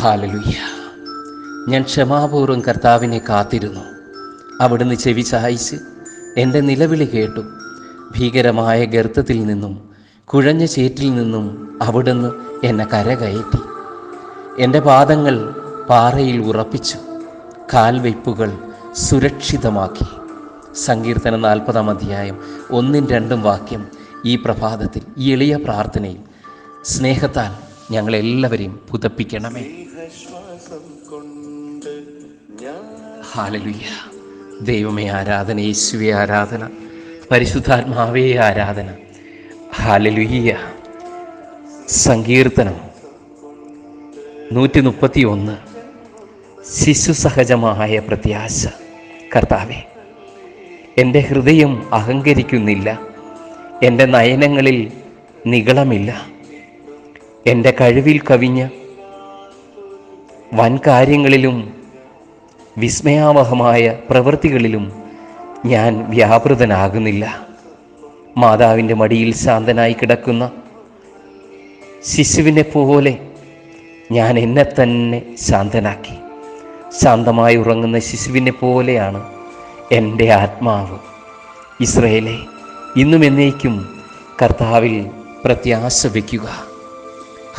Hallelujah. ഞാൻ ക്ഷമാപൂർവ്വം കർത്താവിനെ കാത്തിരുന്നു. അവിടുന്ന് ചെവി ചായിച്ച് എൻ്റെ നിലവിളി കേട്ടു. ഭീകരമായ ഗർത്തത്തിൽ നിന്നും കുഴഞ്ഞ ചേറ്റിൽ നിന്നും അവിടുന്ന് എന്നെ കരകയറ്റി. എൻ്റെ പാദങ്ങൾ പാറയിൽ ഉറപ്പിച്ചു, കാൽവയ്പ്പുകൾ സുരക്ഷിതമാക്കി. സങ്കീർത്തനം 40-ാം അധ്യായം 1-2 വാക്യം ഈ പ്രഭാതത്തിൽ ഈ എളിയ പ്രാർത്ഥനയിൽ സ്നേഹത്താൽ ഞങ്ങളെല്ലാവരെയും പുതപ്പിക്കണമേ. ഹല്ലേലൂയ. ദൈവമേ ആരാധന, യേശുവേ ആരാധന, പരിശുദ്ധാത്മാവേ ആരാധന. ഹല്ലേലൂയ. സങ്കീർത്തനം 131. ശിശുസഹജമായ പ്രത്യാശ. കർത്താവേ, എൻ്റെ ഹൃദയം അഹങ്കരിക്കുന്നില്ല, എൻ്റെ നയനങ്ങളിൽ നിഗളമില്ല. എൻ്റെ കഴിവിൽ കവിഞ്ഞ വൻ കാര്യങ്ങളിലും വിസ്മയാവഹമായ പ്രവൃത്തികളിലും ഞാൻ വ്യാപൃതനാകുന്നില്ല. മാതാവിൻ്റെ മടിയിൽ ശാന്തനായി കിടക്കുന്ന ശിശുവിനെ പോലെ ഞാൻ എന്നെ തന്നെ ശാന്തനാക്കി. ശാന്തമായി ഉറങ്ങുന്ന ശിശുവിനെ പോലെയാണ് എൻ്റെ ആത്മാവ്. ഇസ്രായേലേ, ഇന്നും എന്നേക്കും കർത്താവിൽ പ്രത്യാശ വയ്ക്കുക.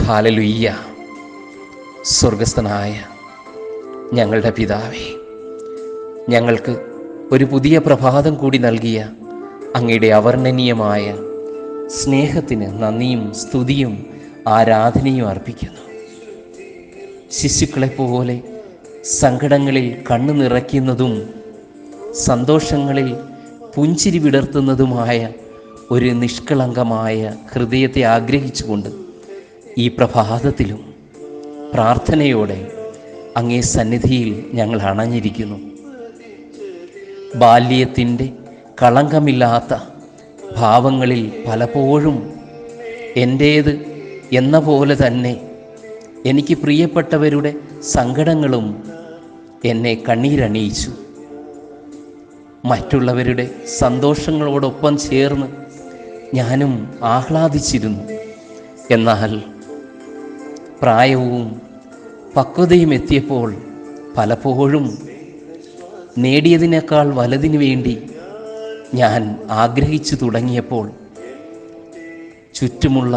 ഹല്ലേലൂയ. സ്വർഗസ്ഥനായ ഞങ്ങളുടെ പിതാവേ, ഞങ്ങൾക്ക് ഒരു പുതിയ പ്രഭാതം കൂടി നൽകിയ അങ്ങയുടെ അവർണ്ണനീയമായ സ്നേഹത്തിന് നന്ദിയും സ്തുതിയും ആരാധനയും അർപ്പിക്കുന്നു. ശിശുക്കളെപ്പോലെ സങ്കടങ്ങളിൽ കണ്ണു നിറയ്ക്കുന്നതും സന്തോഷങ്ങളിൽ പുഞ്ചിരി വിടർത്തുന്നതുമായ ഒരു നിഷ്കളങ്കമായ ഹൃദയത്തെ ആഗ്രഹിച്ചുകൊണ്ട് ഈ പ്രഭാതത്തിലും പ്രാർത്ഥനയോടെ അങ്ങേ സന്നിധിയിൽ ഞങ്ങൾ അണഞ്ഞിരിക്കുന്നു. ബാല്യത്തിൻ്റെ കളങ്കമില്ലാത്ത ഭാവങ്ങളിൽ പലപ്പോഴും എൻ്റേത് എന്ന പോലെ തന്നെ എനിക്ക് പ്രിയപ്പെട്ടവരുടെ സങ്കടങ്ങളും എന്നെ കണ്ണീരണിയിച്ചു. മറ്റുള്ളവരുടെ സന്തോഷങ്ങളോടൊപ്പം ചേർന്ന് ഞാനും ആഹ്ലാദിച്ചിരുന്നു. എന്നാൽ പ്രായവും പക്വതയും എത്തിയപ്പോൾ പലപ്പോഴും നേടിയതിനേക്കാൾ വലുതിനു വേണ്ടി ഞാൻ ആഗ്രഹിച്ചു തുടങ്ങിയപ്പോൾ ചുറ്റുമുള്ള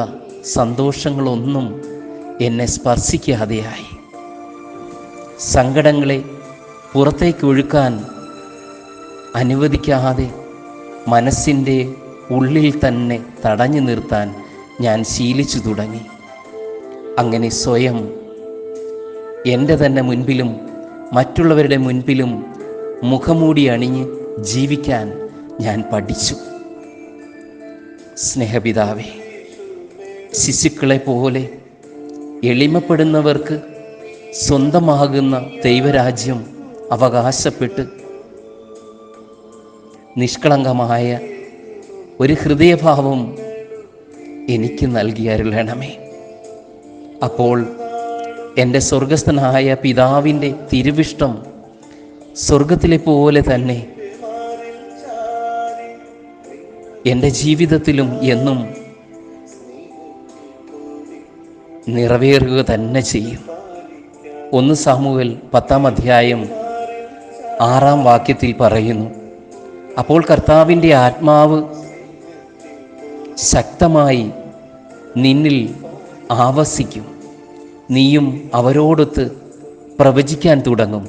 സന്തോഷങ്ങളൊന്നും എന്നെ സ്പർശിക്കാതെയായി. സങ്കടങ്ങളെ പുറത്തേക്കൊഴുക്കാൻ അനുവദിക്കാതെ മനസ്സിൻ്റെ ഉള്ളിൽ തന്നെ തടഞ്ഞു നിർത്താൻ ഞാൻ ശീലിച്ചു തുടങ്ങി. അങ്ങനെ സ്വയം എൻ്റെ തന്നെ മുൻപിലും മറ്റുള്ളവരുടെ മുൻപിലും മുഖംമൂടി അണിഞ്ഞ് ജീവിക്കാൻ ഞാൻ പഠിച്ചു. സ്നേഹപിതാവേ, ശിശുക്കളെ പോലെ എളിമപ്പെടുന്നവർക്ക് സ്വന്തമാകുന്ന ദൈവരാജ്യം അവകാശപ്പെട്ട് നിഷ്കളങ്കമായ ഒരു ഹൃദയഭാവം എനിക്ക് നൽകിയരുളണമേ. അപ്പോൾ എൻ്റെ സ്വർഗസ്ഥനായ പിതാവിൻ്റെ തിരുവിഷ്ടം സ്വർഗത്തിലെ പോലെ തന്നെ എൻ്റെ ജീവിതത്തിലും എന്നും നിറവേറുക തന്നെ ചെയ്യും. 1 സാമുവേൽ 10-ാം അധ്യായം 6-ാം വാക്യത്തിൽ പറയുന്നു, അപ്പോൾ കർത്താവിൻ്റെ ആത്മാവ് ശക്തമായി നിന്നിൽ ആവസിക്കും, നീയും അവരോടൊത്ത് പ്രവചിക്കാൻ തുടങ്ങും,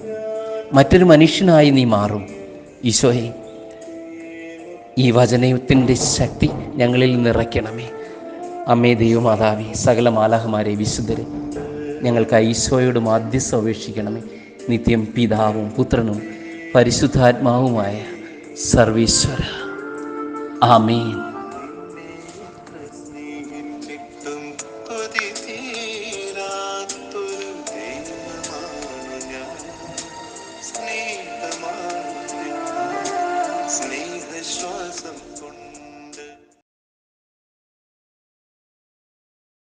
മറ്റൊരു മനുഷ്യനായി നീ മാറും. ഈശോയെ, ഈ വചനത്തിൻ്റെ ശക്തി ഞങ്ങളിൽ നിറയ്ക്കണമേ. അമ്മേ ദൈവമാതാവേ, സകല മാലാഖമാരെ, വിശുദ്ധരെ, ഞങ്ങൾക്ക് ഈശോയോട് മാധ്യസ്ഥം അപേക്ഷിക്കണമേ. നിത്യം പിതാവും പുത്രനും പരിശുദ്ധാത്മാവുമായ സർവീശ്വര. ആമേൻ.